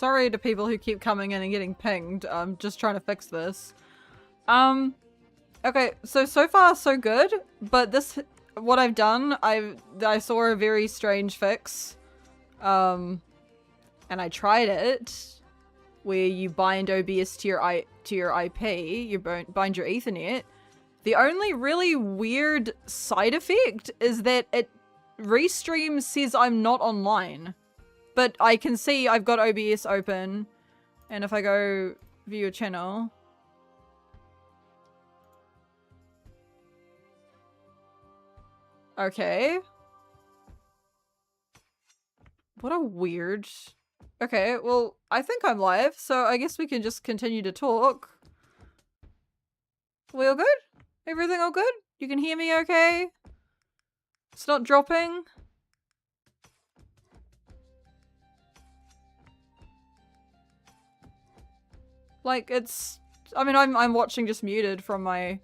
Sorry to people who keep coming in and getting pinged. I'm just trying to fix this. Okay, so far so good, but this, what I've done, I saw a very strange fix. And I tried it, where you bind OBS to your IP, you bind your Ethernet. The only really weird side effect is that it Restream says I'm not online. But I can see I've got OBS open, and if I go view a channel... Okay. What a weird... Okay, well, I think I'm live, so I guess we can just continue to talk. We all good? Everything all good? You can hear me okay? It's not dropping? Like, it's... I mean, I'm watching just muted from my...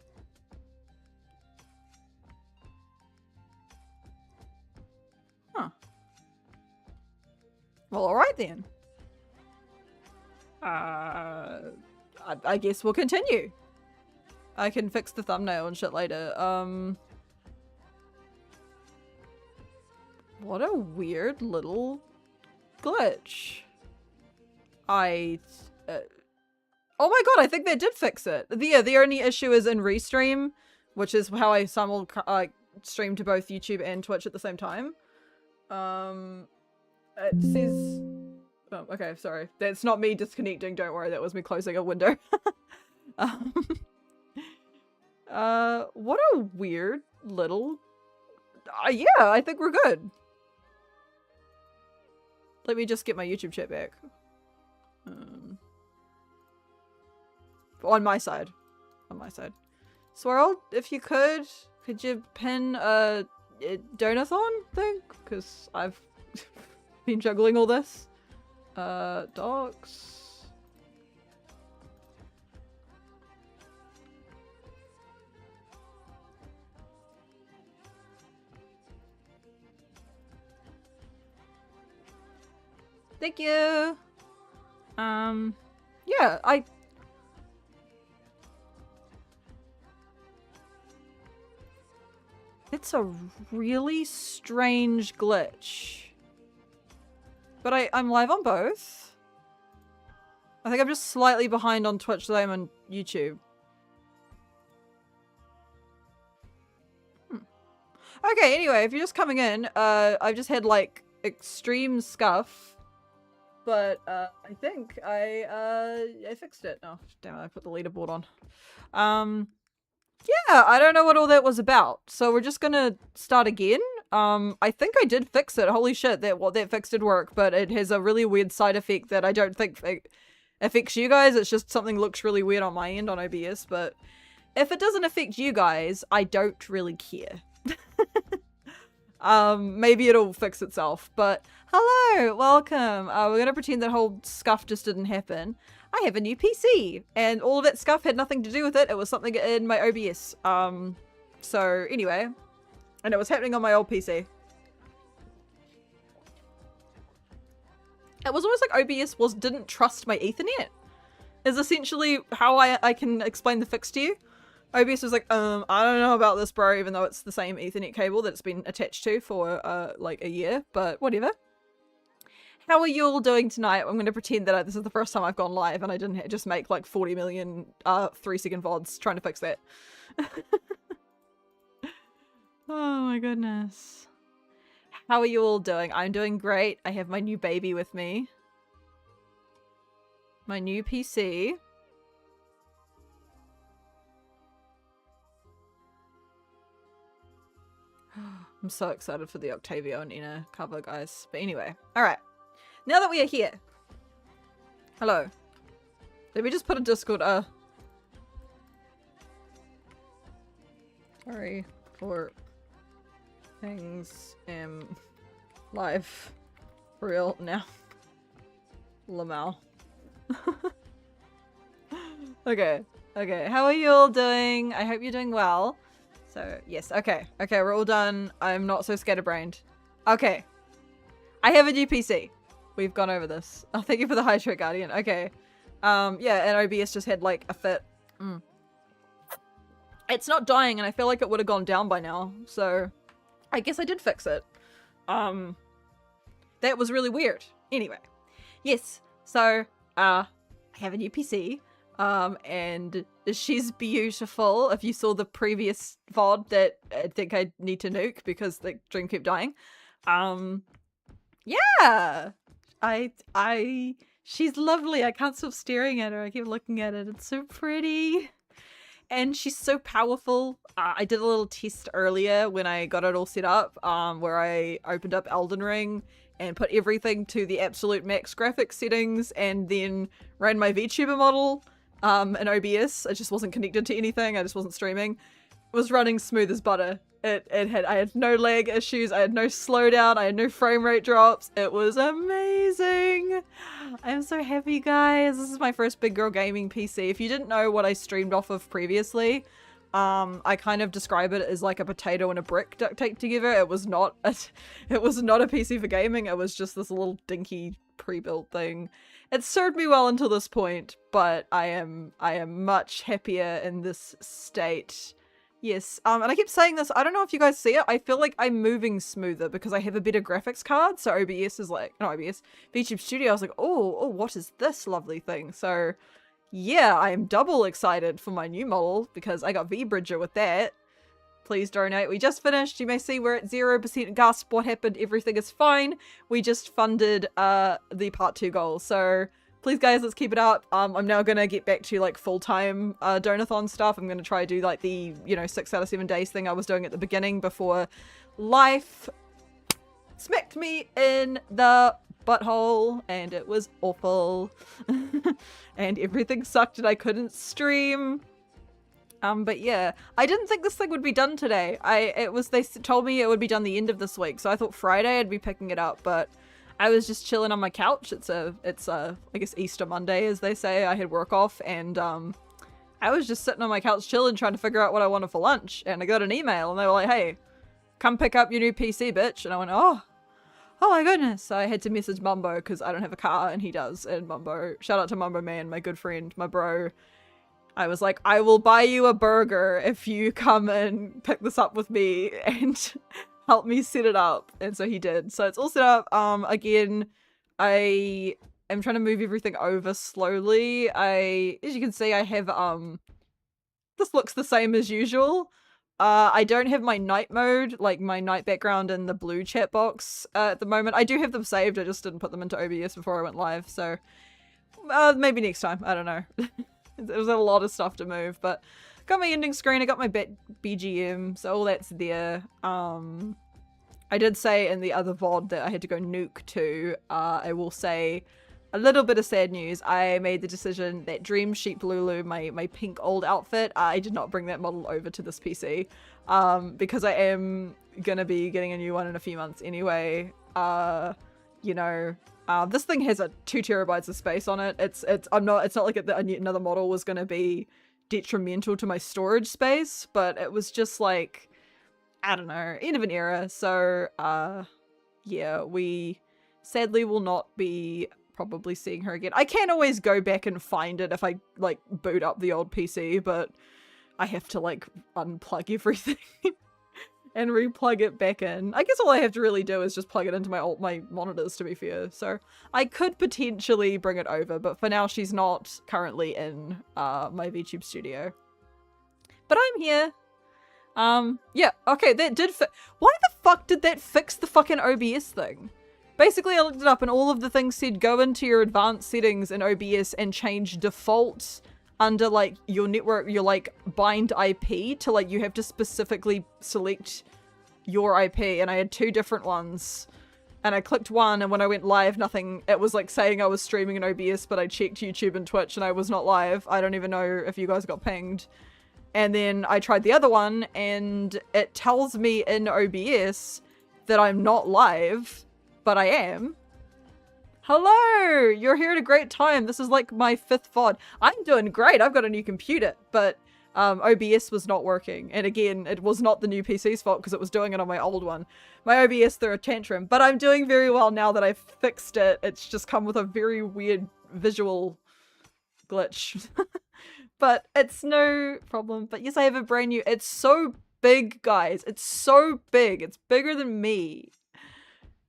Huh. Well, alright then. I guess we'll continue. I can fix the thumbnail and shit later. What a weird little glitch. Oh my god, I think they did fix it. The only issue is in Restream, which is how I stream to both YouTube and Twitch at the same time. It says... Oh, okay, sorry. That's not me disconnecting, don't worry, that was me closing a window. What a weird little... yeah, I think we're good. Let me just get my YouTube chat back. On my side. On my side. Swirl, if you could you pin a donathon thing? Because I've been juggling all this. Docs. Thank you. Yeah, it's a really strange glitch. But I'm live on both. I think I'm just slightly behind on Twitch today. I'm on YouTube. Okay, anyway, if you're just coming in, I've just had like extreme scuff. But I think I fixed it. Oh, damn it, I put the leaderboard on. Yeah, I don't know what all that was about. So we're just gonna start again. I think I did fix it. Holy shit, that fix did work, but it has a really weird side effect that I don't think affects you guys. It's just something looks really weird on my end on OBS, but if it doesn't affect you guys, I don't really care. Maybe it'll fix itself, but hello, welcome. We're gonna pretend that whole scuff just didn't happen. I have a new PC, and all of that scuff had nothing to do with it. It was something in my OBS. So anyway, and it was happening on my old PC. It was almost like OBS didn't trust my Ethernet. Is essentially how I can explain the fix to you. OBS was like, I don't know about this, bro, even though it's the same Ethernet cable that it's been attached to for like a year, but whatever. How are you all doing tonight? I'm going to pretend that this is the first time I've gone live and I didn't just make like 40 million 3-second VODs trying to fix that. Oh my goodness. How are you all doing? I'm doing great. I have my new baby with me. My new PC. I'm so excited for the Octavio and Ina cover, guys. But anyway, alright. Now that we are here. Hello. Let me just put a Discord, sorry for things am live for real now. Lamau. Okay. Okay. How are you all doing? I hope you're doing well. So, yes. Okay. Okay, we're all done. I'm not so scatterbrained. Okay. I have a new PC. We've gone over this. Oh, thank you for the Hydro Guardian. Okay. Yeah, and OBS just had like a fit. It's not dying, and I feel like it would have gone down by now. So I guess I did fix it. That was really weird. Anyway. Yes. So, I have a new PC. And she's beautiful. If you saw the previous VOD that I think I need to nuke because the dream kept dying. Yeah! She's lovely. I can't stop staring at her. I keep looking at it. It's so pretty. And she's so powerful. I did a little test earlier when I got it all set up, where I opened up Elden Ring and put everything to the absolute max graphics settings and then ran my VTuber model in OBS. It just wasn't connected to anything. I just wasn't streaming. It was running smooth as butter. I had no lag issues. I had no slowdown. I had no frame rate drops. It was amazing. I'm so happy, guys. This is my first big girl gaming PC. If you didn't know what I streamed off of previously, I kind of describe it as like a potato and a brick duct taped together. It was not a PC for gaming. It was just this little dinky pre-built thing. It served me well until this point, but I am much happier in this state. Yes, and I keep saying this, I don't know if you guys see it, I feel like I'm moving smoother because I have a better graphics card, so OBS is like, not OBS, VTube Studio, I was like, oh, what is this lovely thing? So, yeah, I am double excited for my new model because I got V-Bridger with that. Please donate. We just finished. You may see we're at 0% gasp. What happened? Everything is fine. We just funded the part 2 goal, so please guys, let's keep it up. I'm now gonna get back to like full-time donathon stuff. I'm gonna try to do like the, 6 out of 7 days thing I was doing at the beginning before life smacked me in the butthole and it was awful. And everything sucked and I couldn't stream. But yeah, I didn't think this thing would be done today. They told me it would be done the end of this week, so I thought Friday I'd be picking it up, but I was just chilling on my couch. It's I guess Easter Monday, as they say. I had work off, and I was just sitting on my couch chilling, trying to figure out what I wanted for lunch. And I got an email, and they were like, "Hey, come pick up your new PC, bitch." And I went, "Oh my goodness!" So I had to message Mumbo because I don't have a car, and he does. And Mumbo, shout out to Mumbo Man, my good friend, my bro. I was like, "I will buy you a burger if you come and pick this up with me." And help me set it up, and so he did. So it's all set up. Again, I am trying to move everything over slowly. As you can see, I have this looks the same as usual. I don't have my night mode, like my night background in the blue chat box at the moment. I do have them saved. I just didn't put them into OBS before I went live. So maybe next time. I don't know. There was a lot of stuff to move, but got my ending screen, I got my BGM, so all that's there. I did say in the other VOD that I had to go nuke too. I will say a little bit of sad news. I made the decision that Dream Sheep Lulu, my pink old outfit, I did not bring that model over to this PC. Because I am gonna be getting a new one in a few months anyway. This thing has 2 terabytes of space on it. It's not like another model was gonna be detrimental to my storage space, but it was just like, I don't know, end of an era. So yeah, we sadly will not be probably seeing her again. I can always go back and find it if I like boot up the old PC, but I have to like unplug everything and replug it back in. I guess all I have to really do is just plug it into my monitors, to be fair. So I could potentially bring it over, but for now she's not currently in my VTube studio. But I'm here. Yeah, okay, that did why the fuck did that fix the fucking OBS thing? Basically, I looked it up and all of the things said go into your advanced settings in OBS and change defaults under like your network, your like bind IP to like you have to specifically select your IP, and I had 2 different ones and I clicked one, and when I went live nothing, it was like saying I was streaming in OBS, but I checked YouTube and Twitch and I was not live. I don't even know if you guys got pinged. And then I tried the other one and it tells me in OBS that I'm not live, but I am. Hello! You're here at a great time. This is like my 5th VOD. I'm doing great. I've got a new computer, but OBS was not working. And again, it was not the new PC's fault because it was doing it on my old one. My OBS threw a tantrum, but I'm doing very well now that I've fixed it. It's just come with a very weird visual glitch. But it's no problem. But yes, I have a brand new, it's so big, guys. It's so big. It's bigger than me.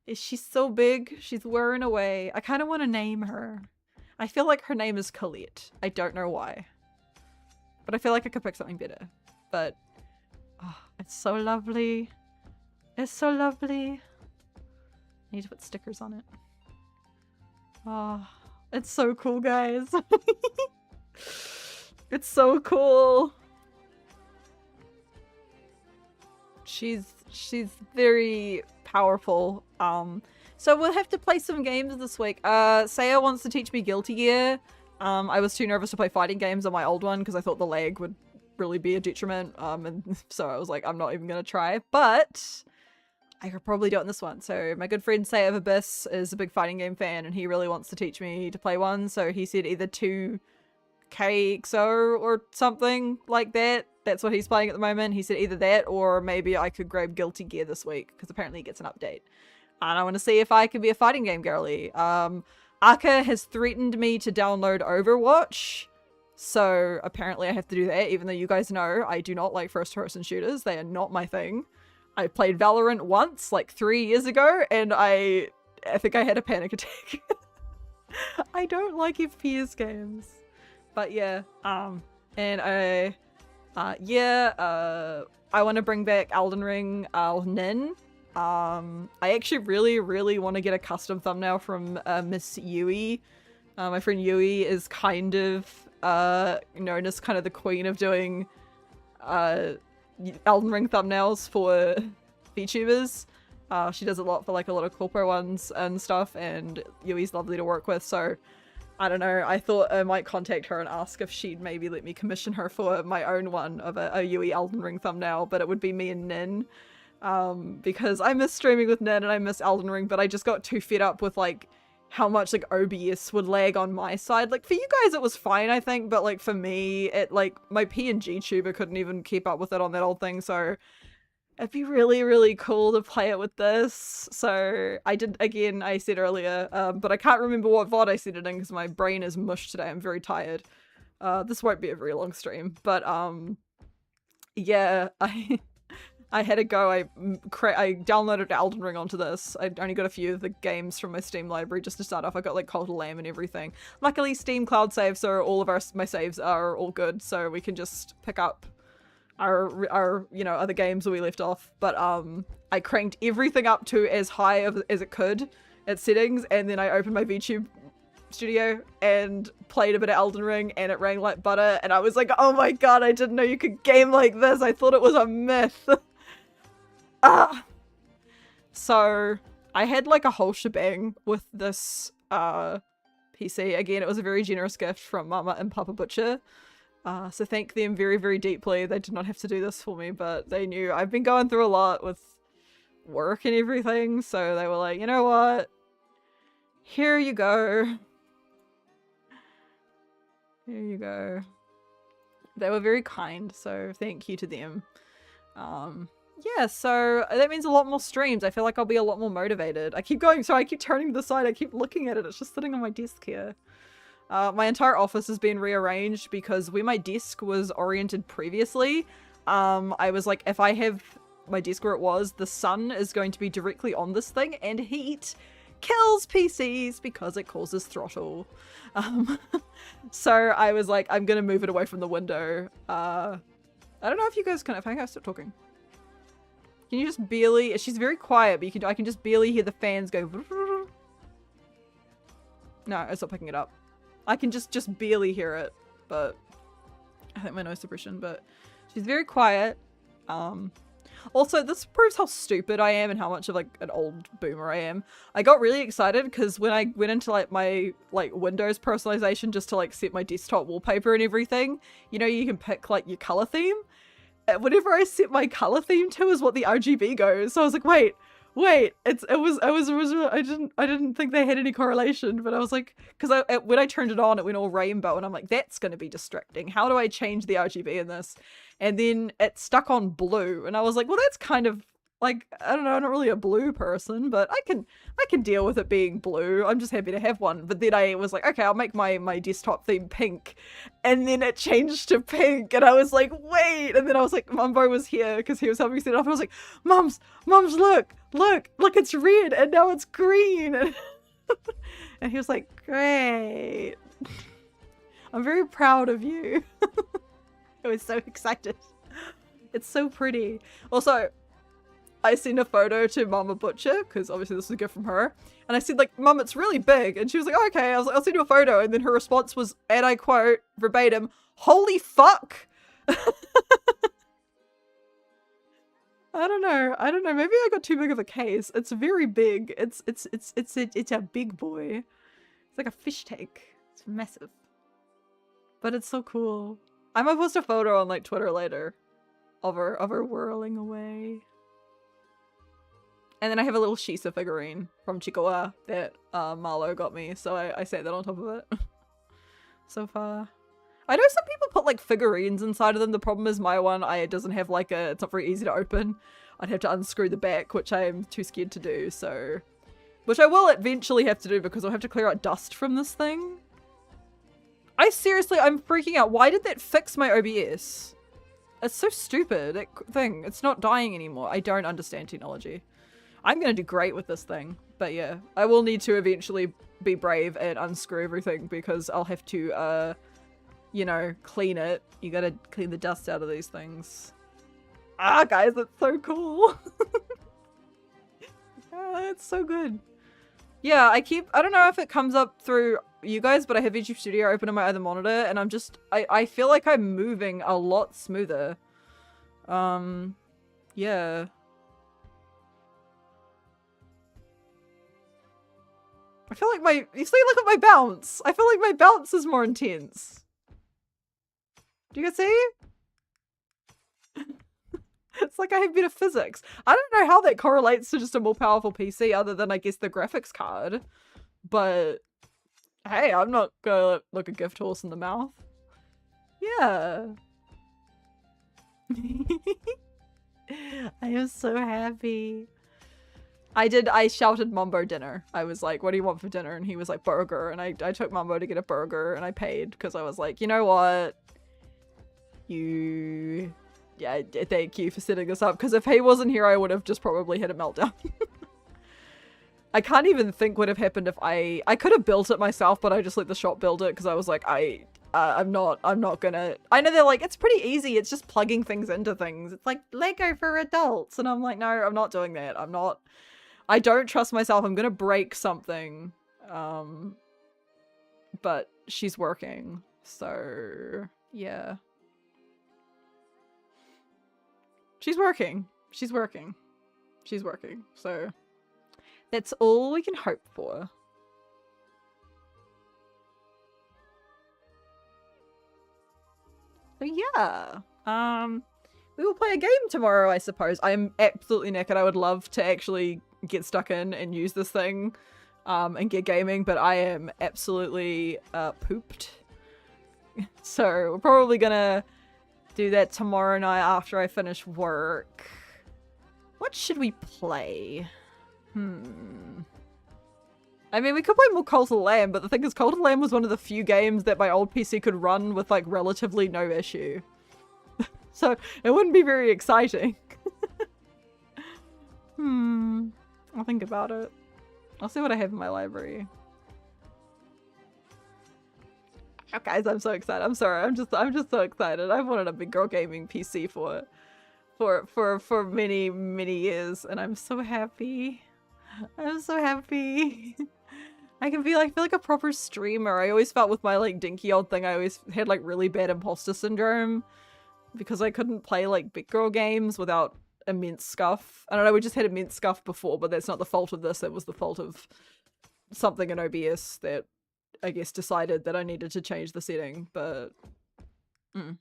Is she so big? She's whirring away. I kind of want to name her. I feel like her name is Colette. I don't know why. But I feel like I could pick something better. But, oh, it's so lovely. It's so lovely. I need to put stickers on it. Oh, it's so cool, guys. It's so cool. She's very powerful. So we'll have to play some games this week. Saya wants to teach me Guilty Gear. I was too nervous to play fighting games on my old one because I thought the lag would really be a detriment. And so I was like, I'm not even gonna try. But I could probably do it in this one. So my good friend Saya of Abyss is a big fighting game fan, and he really wants to teach me to play one. So he said either 2KXO or something like that. That's what he's playing at the moment. He said either that or maybe I could grab Guilty Gear this week because apparently it gets an update. And I want to see if I can be a fighting game girly. Aka has threatened me to download Overwatch. So apparently I have to do that, even though you guys know I do not like first-person shooters. They are not my thing. I played Valorant once, like 3 years ago, and I think I had a panic attack. I don't like FPS games. But yeah, and I want to bring back Elden Ring Nin. I actually really want to get a custom thumbnail from Miss Yui. My friend Yui is kind of known as kind of the queen of doing Elden Ring thumbnails for VTubers. She does a lot for like a lot of corpo ones and stuff, and Yui's lovely to work with, so I don't know, I thought I might contact her and ask if she'd maybe let me commission her for my own one of a Yui Elden Ring thumbnail, but it would be me and Nin. Because I miss streaming with Nin and I miss Elden Ring, but I just got too fed up with like how much like OBS would lag on my side. Like for you guys it was fine, I think, but like for me, it like my PNG tuber couldn't even keep up with it on that old thing, so it'd be really cool to play it with this. So I did, again, I said earlier, but I can't remember what VOD I said it in because my brain is mush today. I'm very tired. This won't be a very long stream, but yeah, I had a go. I downloaded Elden Ring onto this. I only got a few of the games from my Steam library just to start off. I got like Cult of Lamb and everything. Luckily Steam cloud saves, so all of my saves are all good, so we can just pick up our you know, other games where we left off. But I cranked everything up to as high as it could at settings, and then I opened my VTube studio and played a bit of Elden Ring, and it rang like butter, and I was like, oh my god, I didn't know you could game like this. I thought it was a myth. So I had like a whole shebang with this PC. Again, it was a very generous gift from Mama and Papa Butcher. So thank them very deeply. They did not have to do this for me, but they knew I've been going through a lot with work and everything, so they were like, you know what? Here you go. Here you go. They were very kind, so thank you to them. Yeah, so that means a lot more streams. I feel like I'll be a lot more motivated. I keep going, so I keep turning to the side, I keep looking at it. It's just sitting on my desk here. My entire office has been rearranged because where my desk was oriented previously, I was like, if I have my desk where it was, the sun is going to be directly on this thing, and heat kills PCs because it causes throttle. So I was like, I'm gonna move it away from the window. I don't know if you guys can, if I can stop talking. Can you just barely, she's very quiet, but I can just barely hear the fans go. No, it's not picking it up. I can just barely hear it, but I think my noise suppression, but she's very quiet. Also, this proves how stupid I am and how much of like an old boomer I am. I got really excited because when I went into like my like Windows personalization just to like set my desktop wallpaper and everything, you know, you can pick like your color theme. Whatever I set my color theme to is what the RGB goes. So I was like, wait, wait, I didn't think they had any correlation, but I was like, because when I turned it on, it went all rainbow, and I'm like, that's going to be distracting. How do I change the RGB in this? And then it stuck on blue, and I was like, well, that's kind of like, I don't know, I'm not really a blue person, but I can deal with it being blue. I'm just happy to have one. But then I was like, okay, I'll make my desktop theme pink. And then it changed to pink, and I was like, wait. And then I was like, Mumbo was here because he was helping me set it up. And I was like, Mums, look, it's red, and now it's green. And he was like, great. I'm very proud of you. I was so excited. It's so pretty. Also, I sent a photo to Mama Butcher, because obviously this was a gift from her. And I said, like, Mum, it's really big. And she was like, oh, okay. I was like, I'll send you a photo. And then her response was, and I quote, verbatim, holy fuck. I don't know. Maybe I got too big of a case. It's very big. It's a big boy. It's like a fish tank. It's massive. But it's so cool. I might post a photo on, like, Twitter later of her whirling away. And then I have a little Shisa figurine from Chikawa that Marlo got me, so I sat that on top of it. So far. I know some people put like figurines inside of them. The problem is my one, it doesn't have like it's not very easy to open. I'd have to unscrew the back, which I'm too scared to do, so. Which I will eventually have to do because I'll have to clear out dust from this thing. I'm freaking out. Why did that fix my OBS? It's so stupid, that thing. It's not dying anymore. I don't understand technology. I'm gonna do great with this thing, but yeah, I will need to eventually be brave and unscrew everything because I'll have to, you know, clean it. You gotta clean the dust out of these things. Ah, guys, that's so cool. It's so good. Yeah, I don't know if it comes up through you guys, but I have YouTube Studio open on my other monitor, and I feel like I'm moving a lot smoother. Yeah. I feel like you see, look at my bounce. I feel like my bounce is more intense. Do you guys see? It's like I have better physics. I don't know how that correlates to just a more powerful PC other than, I guess, the graphics card. But, hey, I'm not gonna look a gift horse in the mouth. Yeah. I am so happy. I shouted Mumbo dinner. I was like, what do you want for dinner? And he was like, burger. And I took Mumbo to get a burger and I paid because I was like, you know what? Yeah, thank you for setting this up. Because if he wasn't here, I would have just probably had a meltdown. I can't even think what would have happened if I could have built it myself, but I just let the shop build it because I was like, I'm not gonna. I know they're like, it's pretty easy. It's just plugging things into things. It's like Lego for adults. And I'm like, no, I'm not doing that. I don't trust myself. I'm gonna break something. But she's working. So, yeah. She's working. So, that's all we can hope for. So yeah. We will play a game tomorrow, I suppose. I am absolutely knackered. I would love to actually get stuck in and use this thing and get gaming, but I am absolutely pooped. So we're probably gonna do that tomorrow night after I finish work. What should we play? I mean, we could play more Cult of the Lamb, but the thing is, Cult of the Lamb was one of the few games that my old PC could run with, like, relatively no issue. So, it wouldn't be very exciting. I'll think about it. I'll see what I have in my library. Oh, guys, I'm so excited. I'm sorry. I'm just so excited. I've wanted a big girl gaming PC for many, many years, and I'm so happy. I'm so happy. I feel like a proper streamer. I always felt with my like dinky old thing, I always had like really bad imposter syndrome because I couldn't play like big girl games without immense scuff. I don't know, we just had immense scuff before, but that's not the fault of this. It was the fault of something in OBS that I guess decided that I needed to change the setting, but I'm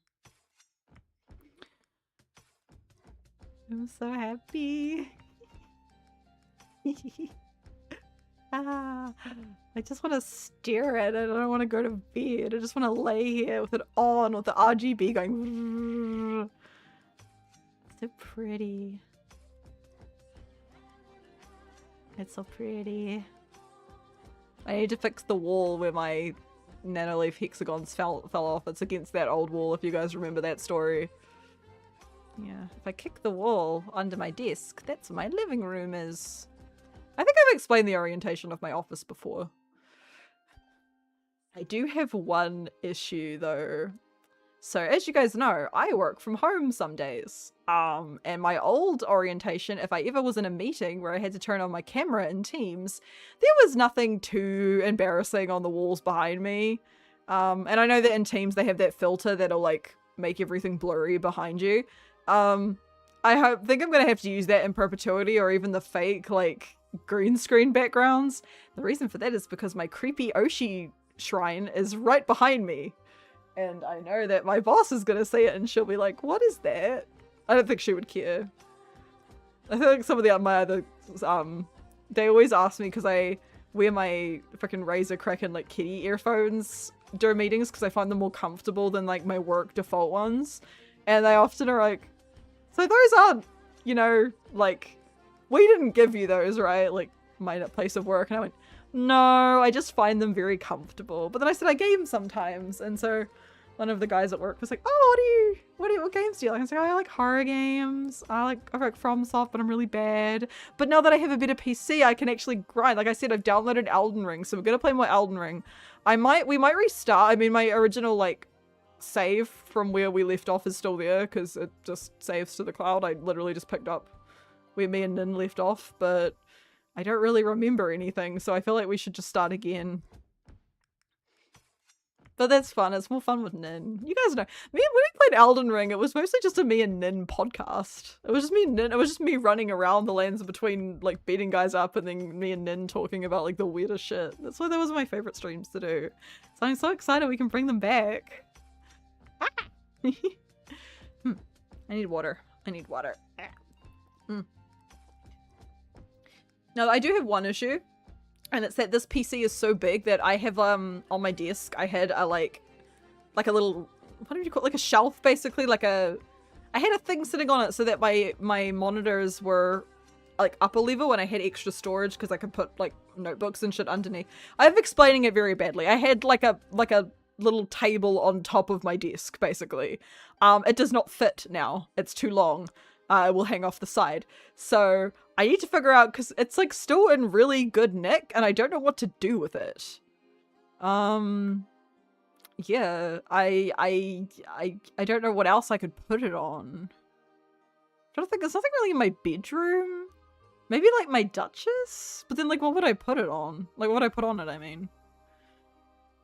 so happy. I just want to stare at it. I don't want to go to bed. I just want to lay here with it on, with the RGB going. So pretty. It's so pretty. I need to fix the wall where my nanoleaf hexagons fell off. It's against that old wall, if you guys remember that story. Yeah, if I kick the wall under my desk, that's where my living room is. I think I've explained the orientation of my office before. I do have one issue though. So as you guys know, I work from home some days. And my old orientation, if I ever was in a meeting where I had to turn on my camera in Teams, there was nothing too embarrassing on the walls behind me. And I know that in Teams they have that filter that'll like make everything blurry behind you. I think I'm gonna have to use that in perpetuity, or even the fake like green screen backgrounds. The reason for that is because my creepy Oshi shrine is right behind me. And I know that my boss is gonna see it and she'll be like, what is that? I don't think she would care. I feel like some of my other, they always ask me because I wear my freaking Razer Kraken like kitty earphones during meetings because I find them more comfortable than like my work default ones. And they often are like, so those aren't, you know, like, we didn't give you those, right? Like my place of work. And I went, no, I just find them very comfortable. But then I said I game sometimes, and so one of the guys at work was like, oh, what games do you like? I was like, I like horror games. I like FromSoft, but I'm really bad. But now that I have a better PC, I can actually grind. Like I said, I've downloaded Elden Ring, so we're gonna play more Elden Ring. We might restart. I mean, my original like save from where we left off is still there because it just saves to the cloud. I literally just picked up where me and Nin left off, but I don't really remember anything, so I feel like we should just start again. But that's fun. It's more fun with Nin. You guys know, when we played Elden Ring, it was mostly just a me and Nin podcast. It was just me and Nin. It was just me running around the lands between, like, beating guys up and then me and Nin talking about, like, the weirdest shit. That's why that was my favorite streams to do. So I'm so excited we can bring them back. I need water. I need water. No, I do have one issue, and it's that this PC is so big that I have, on my desk, I had a, like a little, what do you call it, like a shelf, basically, I had a thing sitting on it so that my monitors were, like, upper level and I had extra storage because I could put, like, notebooks and shit underneath. I'm explaining it very badly. I had, like a little table on top of my desk, basically. It does not fit now. It's too long. It will hang off the side. So I need to figure out, because it's like still in really good nick and I don't know what to do with it. Yeah, I don't know what else I could put it on. I don't think there's nothing really in my bedroom. Maybe like my Duchess? But then like what would I put it on? Like what would I put on it, I mean?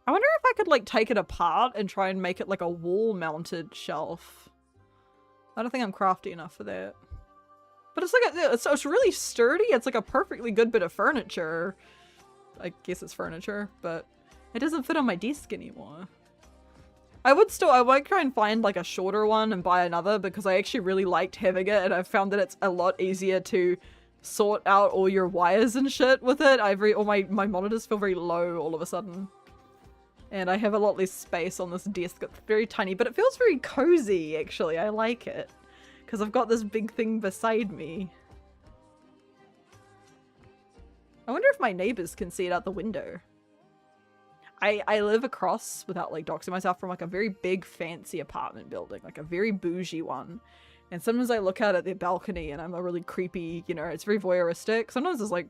I wonder if I could like take it apart and try and make it like a wall mounted shelf. I don't think I'm crafty enough for that. But it's like it's really sturdy. It's like a perfectly good bit of furniture. I guess it's furniture, but it doesn't fit on my desk anymore. I might try and find like a shorter one and buy another because I actually really liked having it, and I've found that it's a lot easier to sort out all your wires and shit with it. My monitors feel very low all of a sudden. And I have a lot less space on this desk. It's very tiny, but it feels very cozy, actually. I like it. Because I've got this big thing beside me. I wonder if my neighbors can see it out the window. I live across, without like doxing myself, from like a very big fancy apartment building. Like a very bougie one. And sometimes I look out at their balcony and I'm a really creepy, you know, it's very voyeuristic. Sometimes it's like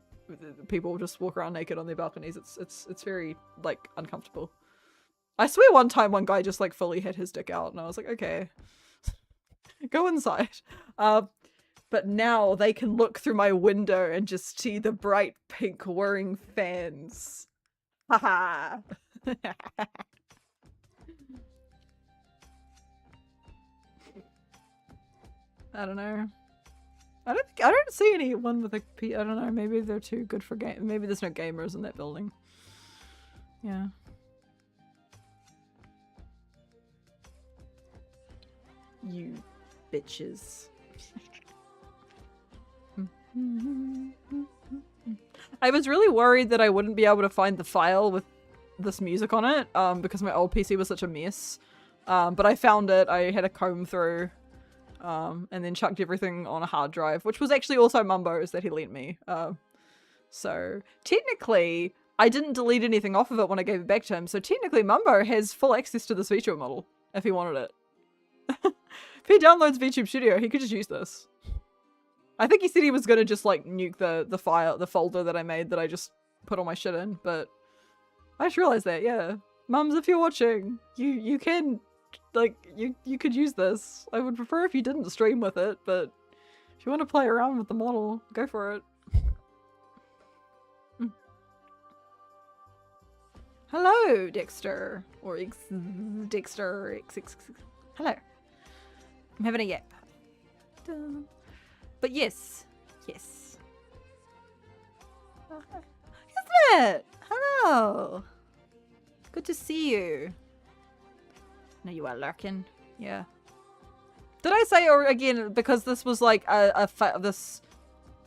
people just walk around naked on their balconies. It's very like uncomfortable. I swear one time one guy just like fully had his dick out and I was like, okay, go inside. But now they can look through my window and just see the bright pink whirring fans. Haha. I don't know. I don't see anyone with a P. I don't know. Maybe they're too good for game. Maybe there's no gamers in that building. Yeah. You bitches. I was really worried that I wouldn't be able to find the file with this music on it, because my old PC was such a mess. But I found it. I had a comb through, and then chucked everything on a hard drive, which was actually also Mumbo's that he lent me. So technically, I didn't delete anything off of it when I gave it back to him. So technically, Mumbo has full access to this Vtuber model if he wanted it. If he downloads VTube Studio, he could just use this. I think he said he was gonna just like nuke the folder that I made that I just put all my shit in, but I just realized that, yeah. Mums, if you're watching, you can, like, you could use this. I would prefer if you didn't stream with it, but if you want to play around with the model, go for it. Hello, Dexter. Or Dexter XX. Hello. I'm having a yap. Dun. But yes. Yes. Isn't it? Hello. Good to see you. No, you are lurking. Yeah. Did I say, or again, because this was like this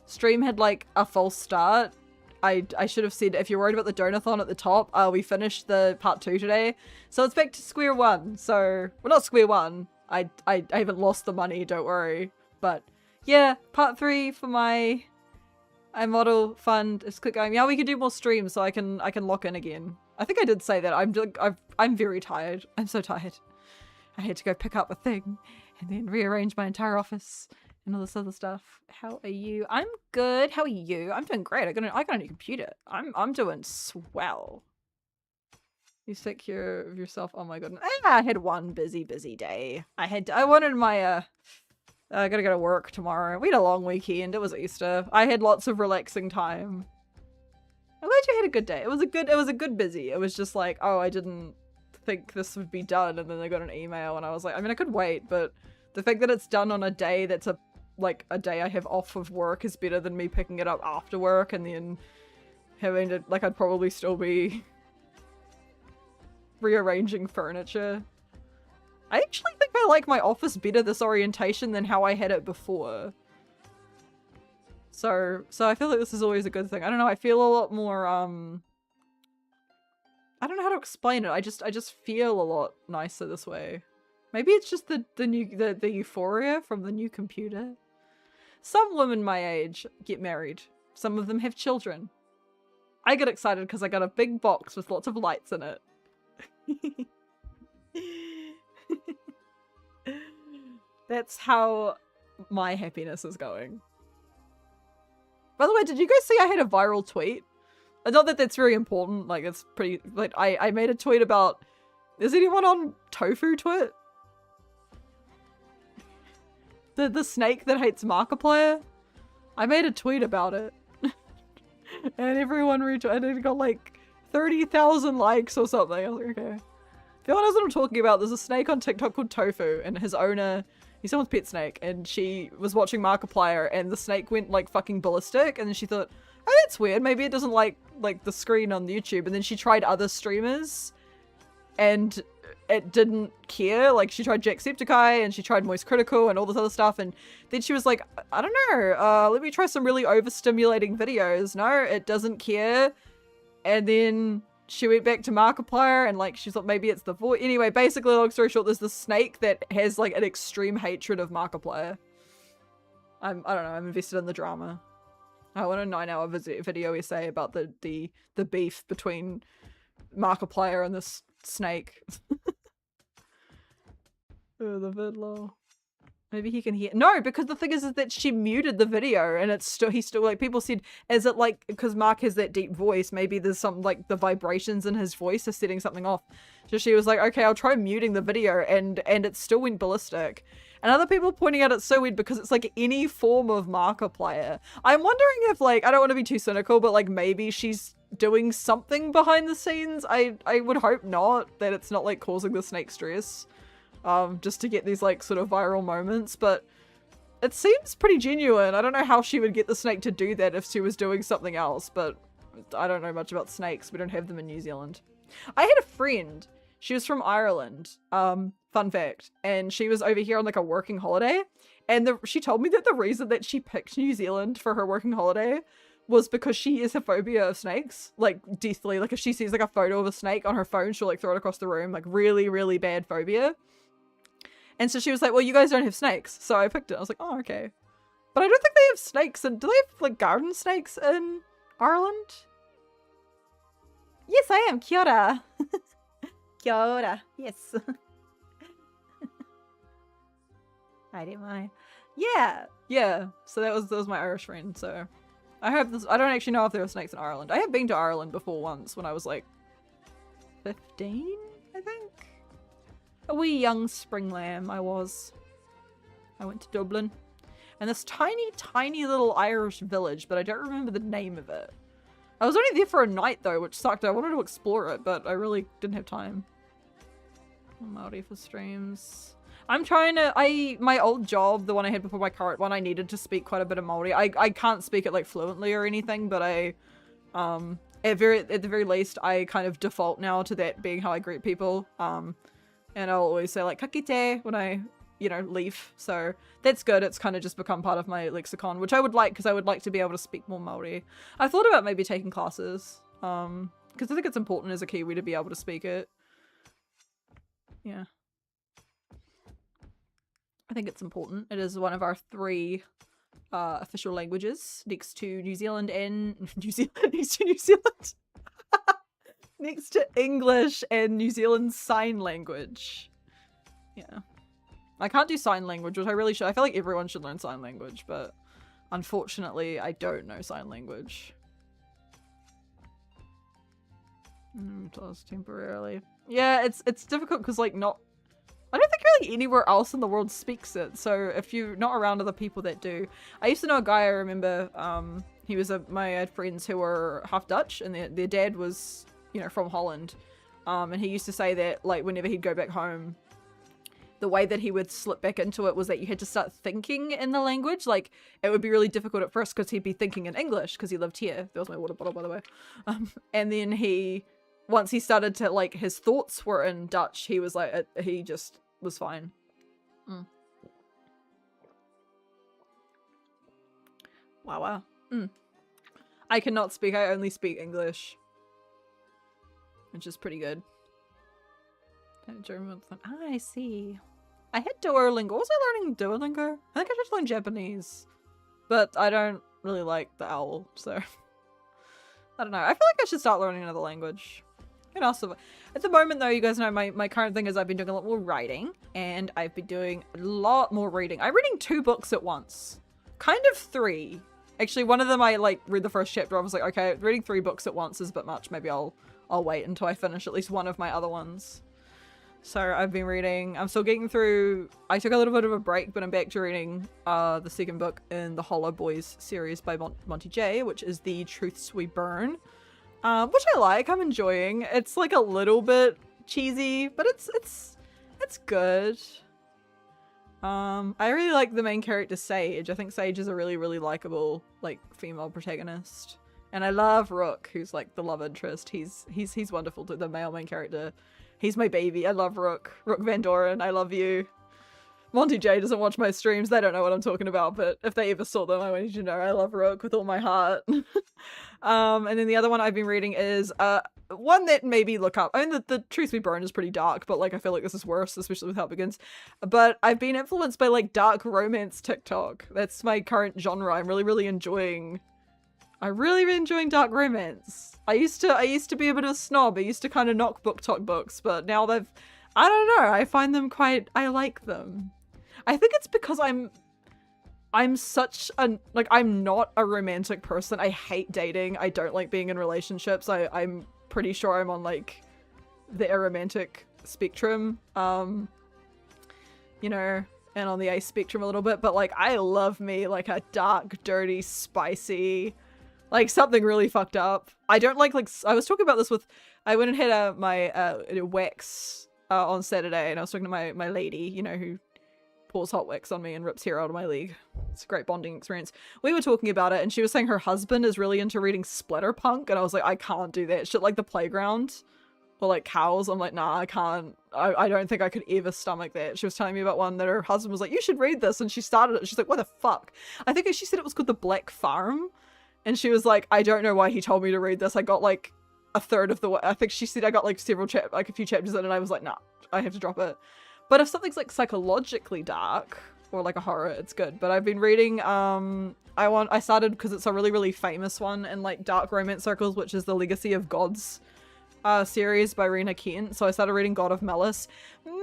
stream had like a false start, I should have said, if you're worried about the donathon at the top, we finished the part 2 today. So it's back to square one. So, well, not square one. I haven't lost the money, don't worry. But yeah, part 3 for my model fund is quick going. Yeah, we can do more streams so I can lock in again. I think I did say that. I'm very tired. I'm so tired. I had to go pick up a thing and then rearrange my entire office and all this other stuff. How are you? I'm good. How are you? I'm doing great. I got a new computer. I'm doing swell. You take care of yourself. Oh my goodness. I had one busy day. I wanted my I gotta go to work tomorrow. We had a long weekend. It was Easter. I had lots of relaxing time. I'm glad you had a good day. It was a good busy. It was just like, oh, I didn't think this would be done, and then I got an email and I was like, I mean, I could wait, but the fact that it's done on a day that's a day I have off of work is better than me picking it up after work and then having to, like, I'd probably still be rearranging furniture. I actually think I like my office better this orientation than how I had it before. So I feel like this is always a good thing. I don't know, I feel a lot more, I don't know how to explain it. I just feel a lot nicer this way. Maybe it's just the euphoria from the new computer. Some women my age get married. Some of them have children. I get excited because I got a big box with lots of lights in it. That's how my happiness is going. By the way, did you guys see I had a viral tweet? Not that that's very important, like it's pretty, like I made a tweet about, is anyone on Tofu Twit? The snake that hates Markiplier? I made a tweet about it. And everyone retweeted, it got like 30,000 likes or something. I was like, okay. If anyone knows what I'm talking about, there's a snake on TikTok called Tofu, and his owner, he's someone's pet snake, and she was watching Markiplier, and the snake went like fucking ballistic, and then she thought, oh, that's weird, maybe it doesn't like the screen on YouTube, and then she tried other streamers, and it didn't care. Like, she tried Jacksepticeye, and she tried Moist Critical, and all this other stuff, and then she was like, I don't know, let me try some really overstimulating videos. No, it doesn't care. And then she went back to Markiplier, and like, she thought maybe it's the voice. Anyway, basically, long story short, there's this snake that has like an extreme hatred of Markiplier. I don't know, I'm invested in the drama. I want a 9-hour video essay about the beef between Markiplier and this snake. Oh, the vidlaw. Maybe he can hear. No, because the thing is that she muted the video, and it's still, he's still like, people said, is it like, because Mark has that deep voice, maybe there's some like the vibrations in his voice are setting something off. So she was like, okay, I'll try muting the video, and it still went ballistic. And other people pointing out it's so weird because it's like any form of Markiplier. I'm wondering if, like, I don't want to be too cynical, but like maybe she's doing something behind the scenes. I would hope not, that it's not like causing the snake stress. Just to get these like sort of viral moments, but it seems pretty genuine. I don't know how she would get the snake to do that if she was doing something else, but I don't know much about snakes. We don't have them in New Zealand. I had a friend, she was from Ireland, fun fact, and she was over here on like a working holiday, and she told me that the reason that she picked New Zealand for her working holiday was because she has a phobia of snakes, like deathly. Like if she sees like a photo of a snake on her phone, she'll like throw it across the room, like really, really bad phobia. And so she was like, well, you guys don't have snakes. So I picked it. I was like, oh, okay. But I don't think they have snakes. And do they have like garden snakes in Ireland? Yes, I am. Kia ora. Kia ora. Yes. I didn't mind. Yeah. Yeah. So that was my Irish friend. So I hope this. I don't actually know if there are snakes in Ireland. I have been to Ireland before once when I was like 15, I think. A wee young spring lamb I was. I went to Dublin. And this tiny, tiny little Irish village, but I don't remember the name of it. I was only there for a night though, which sucked. I wanted to explore it, but I really didn't have time. Māori for streams. I'm trying to, my old job, the one I had before my current one, I needed to speak quite a bit of Māori. I can't speak it like fluently or anything, but at the very least, I kind of default now to that being how I greet people. And I'll always say like, ka kite when I, you know, leave. So that's good. It's kind of just become part of my lexicon, which I would like, because I would like to be able to speak more Māori. I thought about maybe taking classes, because I think it's important as a Kiwi to be able to speak it. Yeah. I think it's important. It is one of our 3 official languages, next to New Zealand and next to English and New Zealand's sign language. Yeah. I can't do sign language, which I really should. I feel like everyone should learn sign language, but unfortunately I don't know sign language. Temporarily. Yeah, it's difficult because like I don't think really anywhere else in the world speaks it, so if you're not around other people that do. I used to know a guy, I remember, he was I had friends who were half Dutch, and their dad was, you know, from Holland, and he used to say that, like, whenever he'd go back home, the way that he would slip back into it was that you had to start thinking in the language. Like, it would be really difficult at first because he'd be thinking in English because he lived here. There was my water bottle, by the way. And then once he started to, like, his thoughts were in Dutch, he was like, he just was fine. Wow. I cannot speak, I only speak English. Which is pretty good. German. I see. I had Duolingo. Was I learning Duolingo? I think I just learned Japanese. But I don't really like the owl, so I don't know. I feel like I should start learning another language. And also, at the moment though, you guys know my current thing is I've been doing a lot more writing, and I've been doing a lot more reading. I'm reading 2 books at once. Kind of 3. Actually, one of them I like read the first chapter. I was like, okay, reading 3 books at once is a bit much. Maybe I'll wait until I finish at least one of my other ones. So I've been reading, I'm still getting through, I took a little bit of a break, but I'm back to reading the second book in the Hollow Boys series by Monty J, which is The Truths We Burn, which I like, I'm enjoying. It's like a little bit cheesy, but it's good. I really like the main character Sage. I think Sage is a really, really likable, like, female protagonist. And I love Rook, who's like the love interest. He's wonderful, to the male main character. He's my baby. I love Rook. Rook Van Doren, I love you. Monty J doesn't watch my streams. They don't know what I'm talking about, but if they ever saw them, I want you to know I love Rook with all my heart. And then the other one I've been reading is one that maybe look up. I mean, the Truth We Burn is pretty dark, but like I feel like this is worse, especially with how it begins. But I've been influenced by like dark romance TikTok. That's my current genre. I'm really enjoying dark romance. I used to be a bit of a snob. I used to kind of knock BookTok books, but now I don't know, I find them I like them. I think it's because I'm such a, like, I'm not a romantic person. I hate dating. I don't like being in relationships. I'm pretty sure I'm on like the aromantic spectrum, you know, and on the ace spectrum a little bit, but like I love me like a dark, dirty, spicy, like something really fucked up. I don't like I was talking about this with, I went and had my wax on Saturday, and I was talking to my lady, you know, who pours hot wax on me and rips hair out of my leg. It's a great bonding experience. We were talking about it, and she was saying her husband is really into reading splatterpunk, and I was like, I can't do that shit, like The Playground or like Cows. I'm like, nah, I can't. I don't think I could ever stomach that. She was telling me about one that her husband was like, you should read this, and she started it. She's like, what the fuck? I think she said it was called The Black Farm. And she was like, I don't know why he told me to read this. I got like a third of the way. I think she said I got like a few chapters in, and I was like, nah, I have to drop it. But if something's like psychologically dark or like a horror, it's good. But I've been reading, I started because it's a really, really famous one in like dark romance circles, which is the Legacy of Gods series by Rena Kent. So I started reading God of Malice.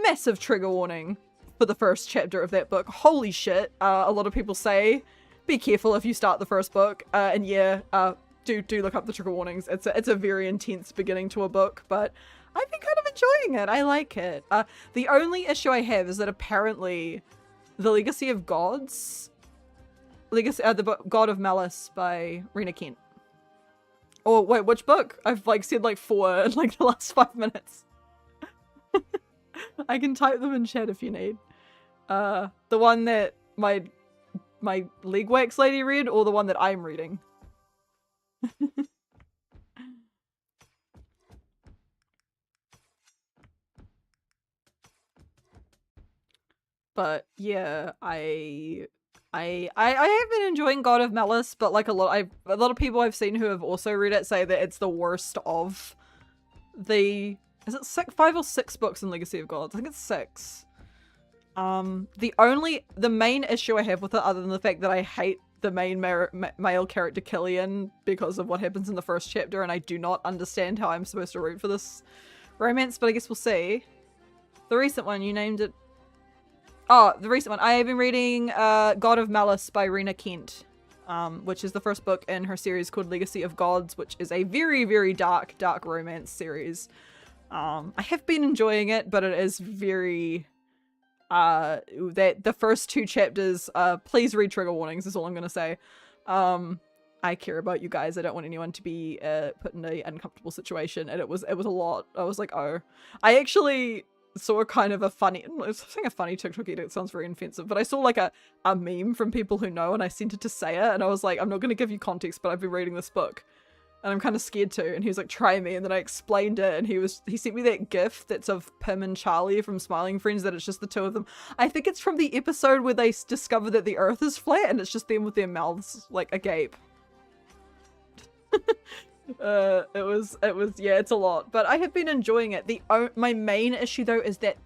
Massive trigger warning for the first chapter of that book. Holy shit. A lot of people say, be careful if you start the first book. And yeah, do look up the trigger warnings. It's a very intense beginning to a book, but I've been kind of enjoying it. I like it. The only issue I have is that apparently the Legacy of Gods, the God of Malice by Rena Kent. Oh wait, which book? I've like said like 4 in like the last 5 minutes. I can type them in chat if you need. The one that my leg wax lady read, or the one that I'm reading. But yeah, I have been enjoying God of Malice, but like a lot of people I've seen who have also read it say that it's the worst of the, is it 5 or 6 books in Legacy of Gods? I think it's 6. The main issue I have with it, other than the fact that I hate the main male character Killian because of what happens in the first chapter, and I do not understand how I'm supposed to root for this romance, but I guess we'll see. The recent one, you named it. Oh, the recent one. I have been reading God of Malice by Rena Kent, which is the first book in her series called Legacy of Gods, which is a very, very dark romance series. I have been enjoying it, but it is very... that the first 2 chapters, please read trigger warnings is all I'm gonna say. I care about you guys. I don't want anyone to be put in an uncomfortable situation, and it was a lot. I was like, oh. I actually saw kind of a funny, I was saying a funny TikTok edit, it sounds very offensive, but I saw like a meme from people who know, and I sent it to Saya, and I was like, I'm not gonna give you context, but I've been reading this book. And I'm kind of scared to. And he was like, try me. And then I explained it. And he sent me that gif that's of Pim and Charlie from Smiling Friends, that it's just the 2 of them. I think it's from the episode where they discover that the earth is flat, and it's just them with their mouths like agape. It was, yeah, it's a lot. But I have been enjoying it. My main issue though is that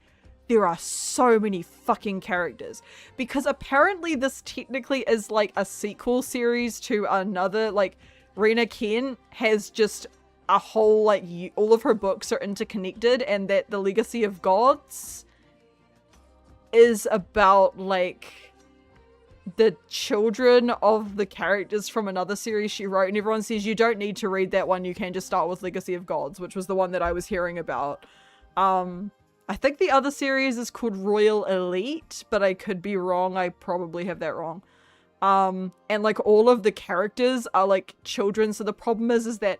there are so many fucking characters. Because apparently this technically is like a sequel series to another, like, Rena Kent has just a whole, like, all of her books are interconnected, and that the Legacy of Gods is about, like, the children of the characters from another series she wrote, and everyone says you don't need to read that one, you can just start with Legacy of Gods, which was the one that I was hearing about. I think the other series is called Royal Elite, but I could be wrong. I probably have that wrong. And like all of the characters are like children, so the problem is that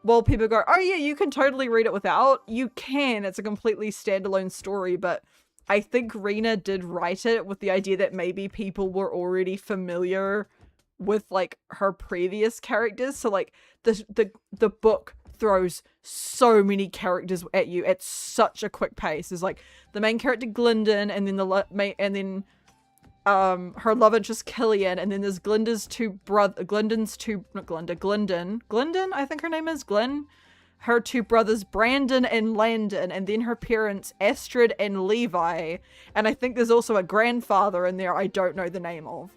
while people go, oh yeah, you can totally read it without, you can, it's a completely standalone story, but I think Rena did write it with the idea that maybe people were already familiar with like her previous characters, so like the book throws so many characters at you at such a quick pace. There's like the main character Glyndon, and then her love interest Killian, and then there's Glyndon, I think her name is Glyn, her 2 brothers Brandon and Landon, and then her parents Astrid and Levi, and I think there's also a grandfather in there I don't know the name of.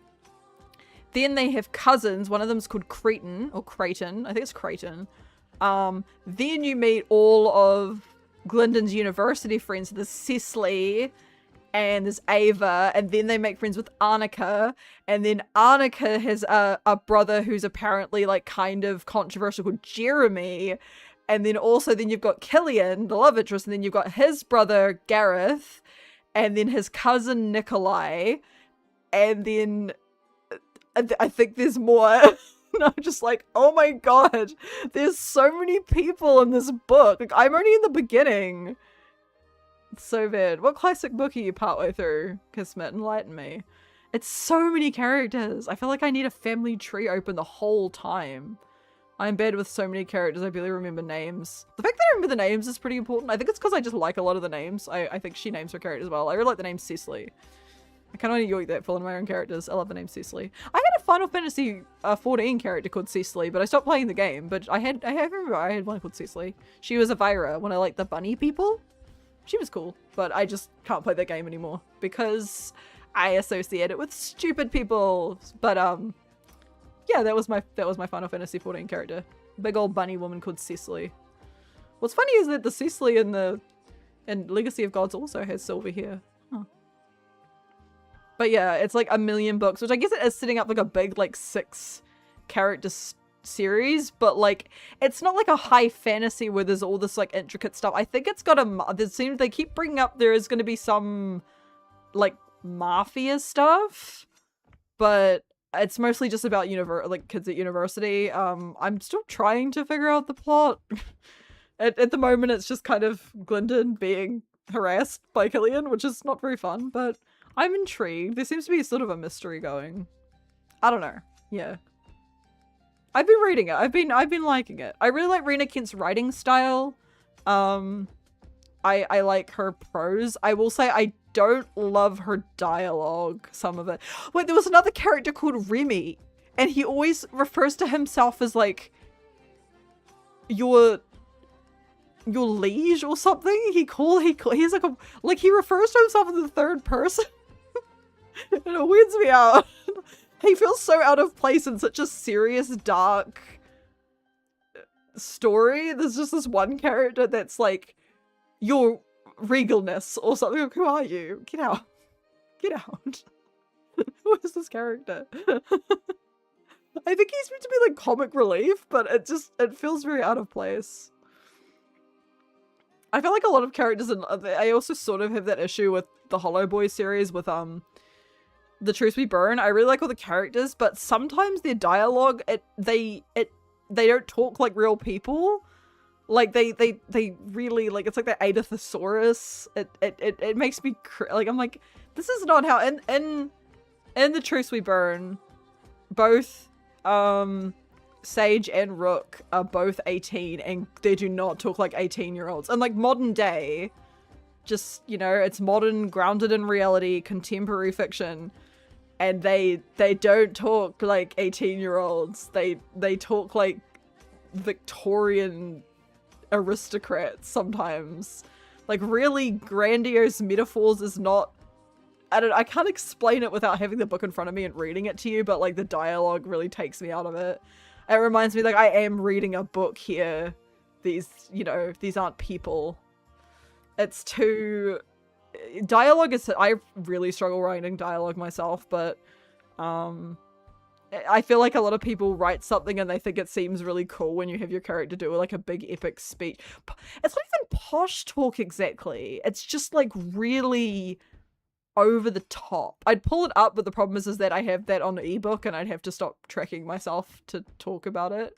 Then they have cousins, one of them's called Creighton, I think it's Creighton. Then you meet all of Glyndon's university friends, there's Cecily, and there's Ava, and then they make friends with Annika, and then Annika has a brother who's apparently like kind of controversial called Jeremy, and then you've got Killian, the love interest, and then you've got his brother Gareth, and then his cousin Nikolai, and then I think there's more. And I'm just like, oh my god, there's so many people in this book. Like, I'm only in the beginning. It's so bad. What classic book are you partway through? Kismet, enlighten me. It's so many characters. I feel like I need a family tree open the whole time. I'm bad with so many characters, I barely remember names. The fact that I remember the names is pretty important. I think it's because I just like a lot of the names. I think she names her characters well. I really like the name Cecily. I can only yoik that full of my own characters. I love the name Cecily. I had a Final Fantasy 14 character called Cecily, but I stopped playing the game. But I remember I had one called Cecily. She was a Vira, one of like the bunny people. She was cool, but I just can't play that game anymore because I associate it with stupid people. But yeah, that was my Final Fantasy 14 character. Big old bunny woman called Cecily. What's funny is that the Cecily in Legacy of Gods also has silver hair. Huh. But yeah, it's like 1,000,000 books, which I guess it is setting up like a big like 6 character series, but like it's not like a high fantasy where there's all this like intricate stuff. I think it's got they keep bringing up there is going to be some like mafia stuff, but it's mostly just about like kids at university. I'm still trying to figure out the plot. At the moment, it's just kind of Glyndon being harassed by Killian, which is not very fun, but I'm intrigued. There seems to be sort of a mystery going. I don't know. Yeah. I've been reading it. I've been liking it. I really like Rena Kent's writing style. I like her prose. I will say I don't love her dialogue, some of it. Wait, there was another character called Remy, and he always refers to himself as like your liege or something. He's like he refers to himself in the third person. And it weirds me out. He feels so out of place in such a serious, dark story. There's just this one character that's like your regalness or something. Like, who are you? Get out. Get out. Who is this character? I think he's meant to be like comic relief, but it feels very out of place. I feel like a lot of characters I also sort of have that issue with the Hollow Boy series with The Truth We Burn. I really like all the characters, but sometimes their dialogue they don't talk like real people. Like they really like it's like the ate a thesaurus. It makes me like I'm like this is not how in The Truth We Burn both Sage and Rook are both 18 and they do not talk like 18-year-olds. And like modern day, just, you know, it's modern, grounded in reality, contemporary fiction, and they don't talk like 18-year-olds. They talk like Victorian aristocrats sometimes. Like really grandiose metaphors is not I can't explain it without having the book in front of me and reading it to you, but like the dialogue really takes me out of it. It reminds me like I am reading a book here. These, you know, these aren't people. It's too... Dialogue is... I really struggle writing dialogue myself, but I feel like a lot of people write something and they think it seems really cool when you have your character do like a big epic speech. It's not even posh talk exactly. It's just like really over the top. I'd pull it up, but the problem is that I have that on the ebook and I'd have to stop tracking myself to talk about it.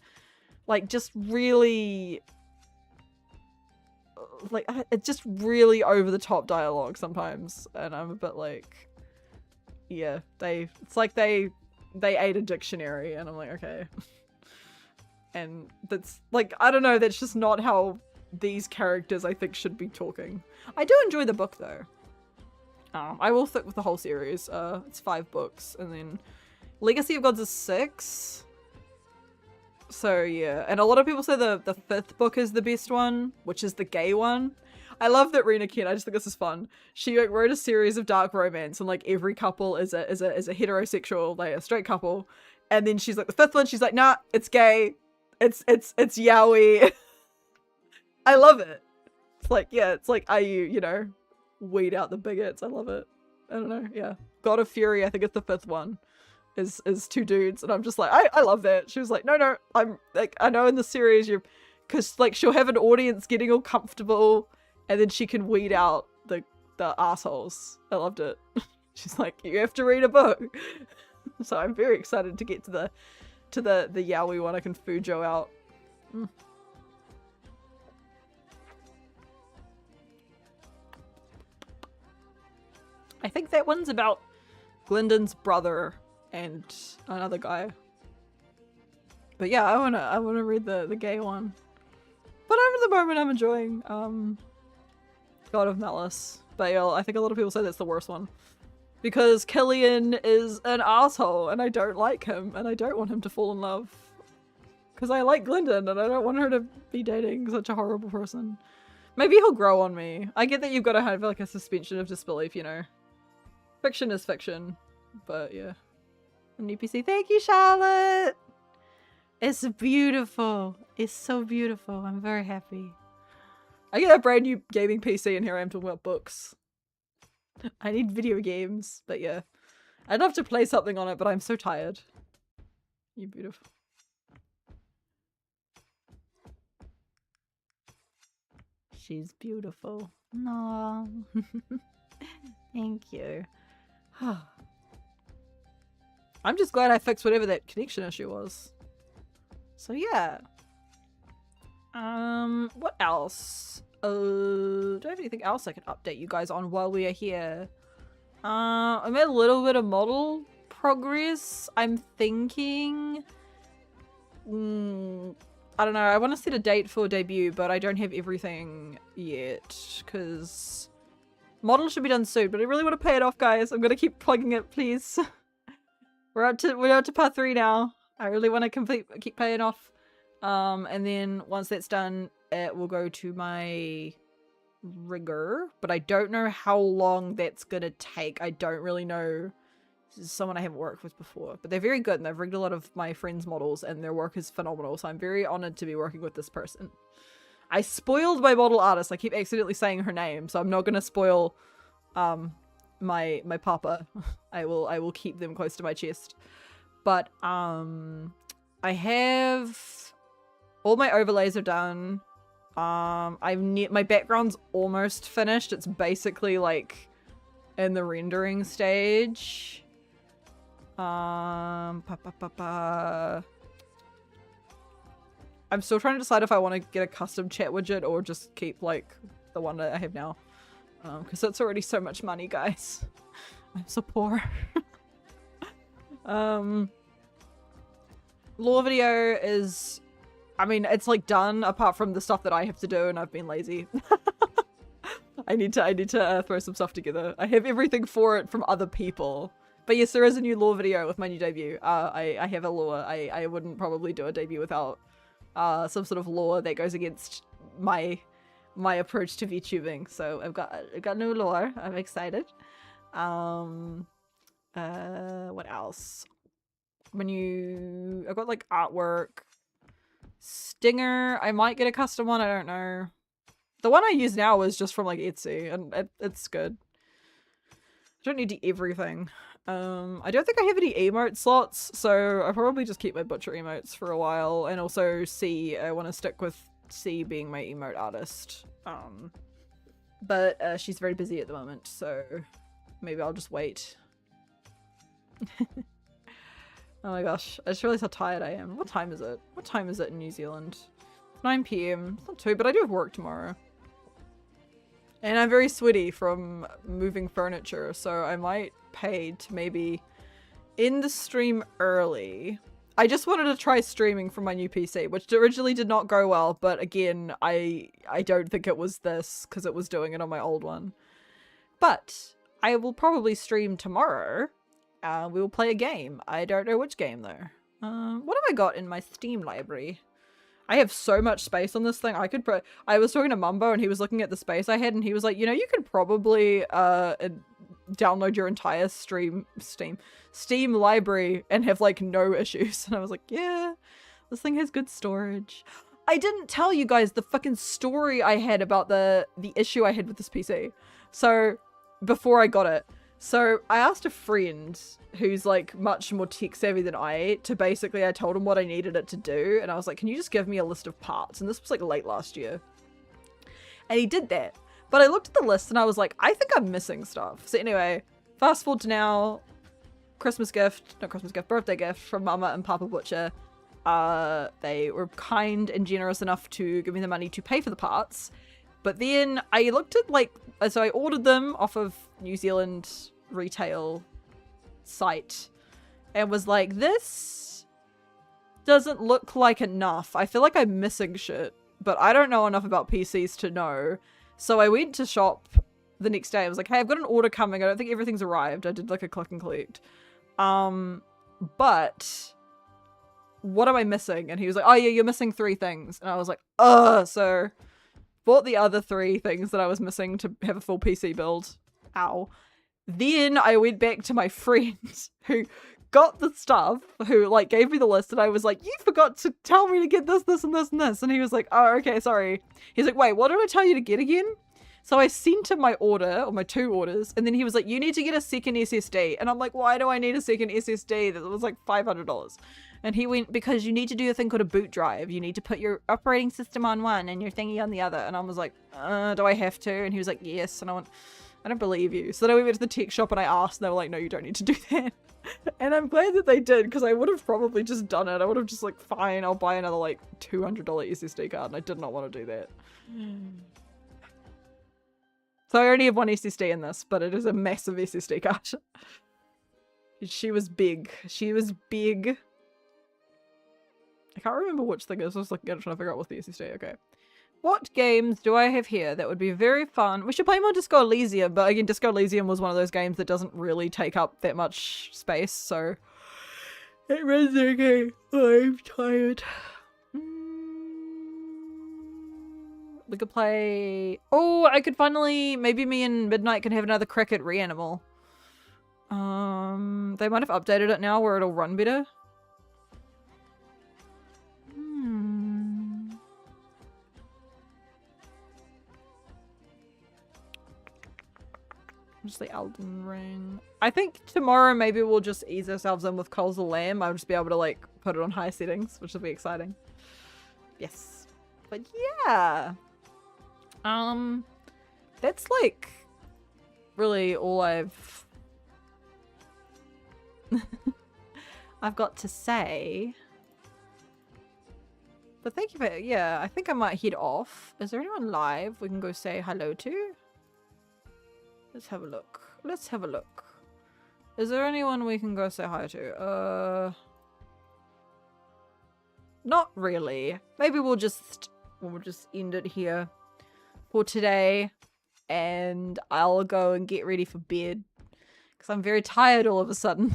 Like just really... like it's just really over the top dialogue sometimes, and I'm a bit like, yeah, it's like they ate a dictionary, and I'm like, okay. And that's like, I don't know, that's just not how these characters I think should be talking. I do enjoy the book though. I will stick with the whole series. It's 5 books, and then Legacy of Gods is 6. So yeah, and a lot of people say the 5th book is the best one, which is the gay one. I love that Rena Kent. I just think this is fun. She like wrote a series of dark romance, and like every couple is a heterosexual, like a straight couple. And then she's like the 5th one, she's like, nah, it's gay. It's yaoi. I love it. It's like, yeah, it's like, are you know, weed out the bigots. I love it. I don't know. Yeah, God of Fury. I think it's the 5th one. Is 2 dudes, and I'm just like, I love that. She was like, no, I'm like, I know in the series because like she'll have an audience getting all comfortable, and then she can weed out the assholes. I loved it. She's like, you have to read a book. So I'm very excited to get to the yaoi one. I can Fujo out. I think that one's about Glyndon's brother and another guy. But yeah, I wanna read the gay one. But over the moment I'm enjoying God of Malice. But yeah, I think a lot of people say that's the worst one. Because Killian is an asshole and I don't like him and I don't want him to fall in love. Because I like Glendon and I don't want her to be dating such a horrible person. Maybe he'll grow on me. I get that you've got to have like a suspension of disbelief, you know. Fiction is fiction. But yeah. An EPC. Thank you, Charlotte! It's beautiful. It's so beautiful. I'm very happy. I get a brand new gaming PC and here I am talking about books. I need video games, but yeah. I'd love to play something on it, but I'm so tired. You beautiful. She's beautiful. No. Thank you. I'm just glad I fixed whatever that connection issue was. So yeah. What else? Do I have anything else I can update you guys on while we are here? I made a little bit of model progress. I'm thinking... I don't know, I want to set a date for debut, but I don't have everything yet, because model should be done soon, but I really want to pay it off, guys. I'm gonna keep plugging it, please. We're up to part 3 now. I really want to keep paying off. And then once that's done, it will go to my rigger, but I don't know how long that's gonna take. I don't really know. This is someone I haven't worked with before, but they're very good and they've rigged a lot of my friends' models and their work is phenomenal, so I'm very honored to be working with this person. I spoiled my model artist. I keep accidentally saying her name, so I'm not gonna spoil my papa. I will keep them close to my chest. But I have all my overlays are done. My background's almost finished. It's basically like in the rendering stage. I'm still trying to decide if I want to get a custom chat widget or just keep like the one that I have now. Because that's already so much money, guys. I'm so poor. Lore video is, I mean, it's like done apart from the stuff that I have to do and I've been lazy. I need to throw some stuff together. I have everything for it from other people. But yes, there is a new lore video with my new debut. I have a lore. I wouldn't probably do a debut without some sort of lore that goes against my approach to VTubing. So I've got new lore. I'm excited. What else? I've got like artwork. Stinger. I might get a custom one. I don't know. The one I use now is just from like Etsy, and it's good. I don't need everything. I don't think I have any emote slots, so I'll probably just keep my butcher emotes for a while, and also C, I want to stick with C being my emote artist. But she's very busy at the moment, so maybe I'll just wait. Oh my gosh, I just realized how tired I am. What time is it? What time is it in New Zealand? It's 9 PM. It's not too, but I do have work tomorrow. And I'm very sweaty from moving furniture, so I might pay to maybe end the stream early. I just wanted to try streaming from my new PC, which originally did not go well, but again, I don't think it was this, because it was doing it on my old one. But I will probably stream tomorrow. We will play a game. I don't know which game, though. What have I got in my Steam library? I have so much space on this thing. I was talking to Mumbo and he was looking at the space I had and he was like, you know, you could probably download your entire Steam library and have like no issues. And I was like, yeah, this thing has good storage. I didn't tell you guys the fucking story I had about the issue I had with this PC. So before I got it. So I asked a friend who's like much more tech savvy than I told him what I needed it to do. And I was like, can you just give me a list of parts? And this was like late last year. And he did that. But I looked at the list and I was like, I think I'm missing stuff. So anyway, fast forward to now, birthday gift from Mama and Papa Butcher. They were kind and generous enough to give me the money to pay for the parts. But then I looked at so I ordered them off of New Zealand retail site and was like, this doesn't look like enough. I feel like I'm missing shit, but I don't know enough about PCs to know. So I went to shop the next day. I was like, hey, I've got an order coming. I don't think everything's arrived. I did like a click and collect. But what am I missing? And he was like, oh yeah, you're missing 3 things. And I was like, so bought the other 3 things that I was missing to have a full PC build. Ow. Then I went back to my friends who got the stuff, who like gave me the list, and I was like, you forgot to tell me to get this, this, and this, and this. And he was like, oh, okay, sorry. He's like, wait, what did I tell you to get again? So I sent him my order, or my 2 orders, and then he was like, you need to get a second SSD. And I'm like, why do I need a second SSD? That was like $500. And he went, because you need to do a thing called a boot drive. You need to put your operating system on one and your thingy on the other. And I was like, do I have to? And he was like, yes. And I went, I don't believe you. So then we went to the tech shop and I asked, and they were like, no, you don't need to do that. And I'm glad that they did, because I would have probably just done it. I would have just like, fine, I'll buy another like $200 SSD card, and I did not want to do that. So I only have 1 SSD in this, but it is a massive SSD card. She was big. She was big. I can't remember which thing it is. I was like, trying to figure out what's the SSD. Okay. What games do I have here that would be very fun? We should play more Disco Elysium, but again, Disco Elysium was one of those games that doesn't really take up that much space, so it runs okay. I'm tired. We could play... Oh, I could finally... Maybe me and Midnight can have another crack at Reanimal. They might have updated it now where it'll run better. Just the Elden Ring. I think tomorrow maybe we'll just ease ourselves in with Coals of Lamb. I'll just be able to like put it on high settings, which will be exciting. Yes. But yeah. That's like really all I've got to say. But thank you for, yeah, I think I might head off. Is there anyone live we can go say hello to? Let's have a look. Let's have a look. Is there anyone we can go say hi to? Not really. Maybe we'll just end it here for today, and I'll go and get ready for bed because I'm very tired all of a sudden.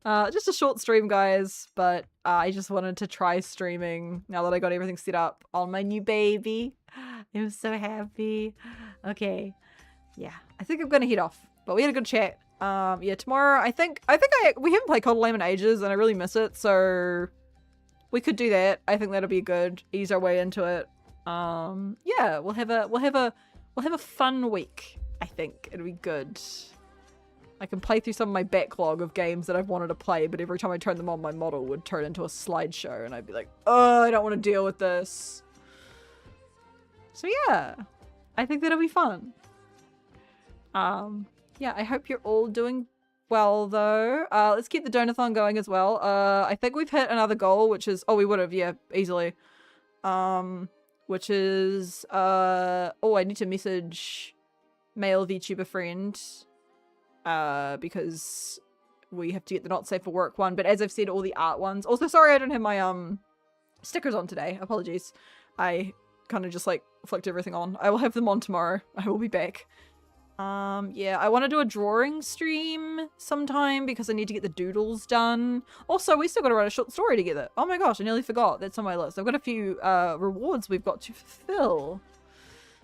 Just a short stream, guys, but I just wanted to try streaming now that I got everything set up on my new baby. I'm so happy. Okay. Yeah, I think I'm gonna head off, but we had a good chat. Yeah, tomorrow I think we haven't played Cold Lamb in ages and I really miss it, so we could do that. I think that'll be good. Ease our way into it. Yeah, we'll have a fun week. I think it'll be good. I can play through some of my backlog of games that I've wanted to play, but every time I turn them on, my model would turn into a slideshow, and I'd be like, oh, I don't want to deal with this. So yeah, I think that'll be fun. Yeah, I hope you're all doing well, though. Let's keep the donathon going as well. I think we've hit another goal, which is, oh, we would have, yeah, easily. Which is, oh, I need to message male VTuber friend. Because we have to get the not safe for work one, but as I've said, all the art ones. Also, sorry I don't have my stickers on today. Apologies. I kind of just like flicked everything on. I will have them on tomorrow. I will be back. Yeah, I want to do a drawing stream sometime because I need to get the doodles done. Also, we still got to write a short story together. Oh my gosh, I nearly forgot. That's on my list. I've got a few rewards we've got to fulfill.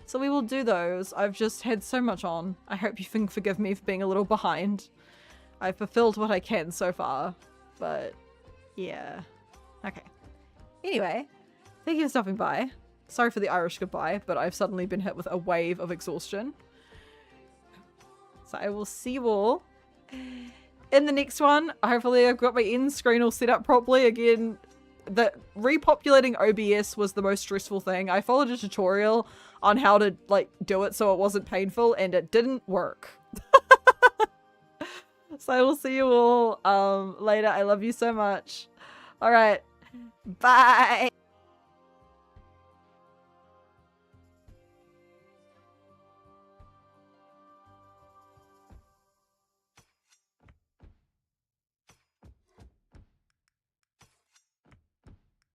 So we will do those. I've just had so much on. I hope you can forgive me for being a little behind. I've fulfilled what I can so far. But, yeah. Okay. Anyway, thank you for stopping by. Sorry for the Irish goodbye, but I've suddenly been hit with a wave of exhaustion. So I will see you all in the next one. Hopefully I've got my end screen all set up properly. Again, the repopulating OBS was the most stressful thing. I followed a tutorial on how to like do it so it wasn't painful, and it didn't work. So I will see you all later. I love you so much. All right, bye.